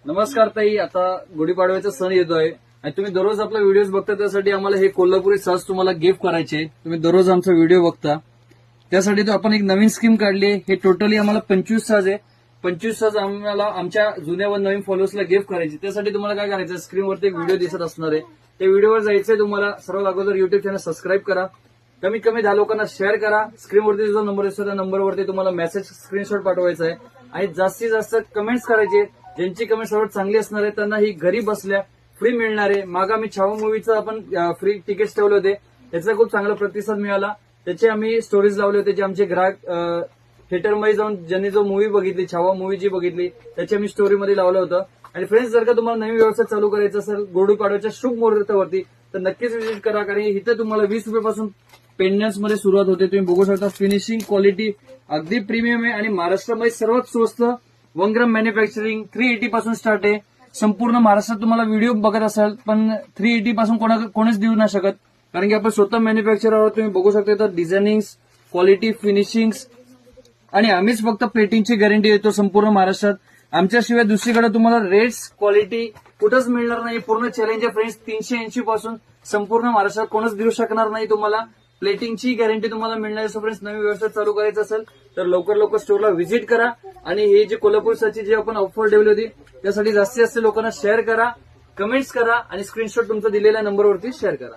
नमस्कार ताई. आता गुढीपाडव्याचा सण येतोय आणि तुम्ही दररोज आपला व्हिडिओज बघता, त्यासाठी आम्हाला हे कोल्हापुरी साज तुम्हाला गिफ्ट करायचे. तुम्ही दररोज आमचा व्हिडिओ बघता, त्यासाठी तो आपण एक नवीन स्कीम काढली आहे. हे टोटली आम्हाला 25 साज आहे. 25 साज आम्हाला आमच्या जुन्या व नवीन फॉलोअर्सला गिफ्ट करायचे. त्यासाठी तुम्हाला काय करायचं, स्क्रीनवरती एक व्हिडिओ दिसत असणार आहे. त्या व्हिडिओवर जायचंय तुम्हाला. सर्वात अगोदर युट्यूब चॅनल सबस्क्राईब करा, कमीत कमी 10 लोकांना शेअर करा. स्क्रीनवरती जो नंबर असतो त्या नंबरवरती तुम्हाला मेसेज स्क्रीनशॉट पाठवायचा आहे आणि जास्तीत जास्त कमेंट्स करायचे. ज्यांची कमेंट सर्वात चांगली असणार आहे त्यांना ही घरी बसल्या फ्री मिळणार आहे. मागे आम्ही छावा मूवीचं आपण फ्री तिकीट्स ठेवले होते, त्याचा खूप चांगला प्रतिसाद मिळाला. त्याचे आम्ही स्टोरीज लावले होते. जे आमचे ग्राहक थिएटरमध्ये जाऊन ज्यांनी जो मूवी बघितली, छावा मूवी जी बघितली, त्याची आम्ही स्टोरीमध्ये लावलं होतं. आणि फ्रेंड्स, जर का तुम्हाला नवीन व्यवसाय चालू करायचा असेल गुढीपाडव्याच्या शुभ मुहूर्तावरती, तर नक्कीच व्हिजिट करा. कारण इथं तुम्हाला 20 रुपयापासून पेंडन्स मध्ये सुरुवात होते. तुम्ही बघू शकता, फिनिशिंग क्वालिटी अगदी प्रीमियम आहे आणि महाराष्ट्रामध्ये सर्वात स्वस्त वनग्राम मॅन्युफॅक्चरिंग 380 पासून स्टार्ट आहे. संपूर्ण महाराष्ट्रात तुम्हाला व्हिडिओ बघत असाल, पण 380 पासून कोणीच देऊ नाही शकत, कारण की आपण स्वतः मॅन्युफॅक्चर आहोत. तुम्ही बघू शकता, तर डिझायनिंग क्वालिटी फिनिशिंग आणि आम्हीच फक्त प्लेटिंगची गॅरंटी देतो संपूर्ण महाराष्ट्रात. आमच्याशिवाय दुसरीकडे तुम्हाला रेट्स क्वालिटी कुठंच मिळणार नाही. पूर्ण चॅलेंज आहे फ्रेंड्स. 380 पासून संपूर्ण महाराष्ट्रात कोणच देऊ शकणार नाही तुम्हाला. प्लेटिंगची गॅरंटी तुम्हाला मिळणार आहे. फ्रेंड्स, नवीन व्यवसाय चालू करायचा असेल तर लवकर स्टोरला व्हिजिट करा आणि हे जे कोल्हापूरसाठी जे आपण ऑफर ठेवली होती, त्यासाठी जास्तीत जास्त लोकांना शेअर करा, कमेंट्स करा आणि स्क्रीनशॉट तुमचा दिलेल्या नंबरवरती शेअर करा.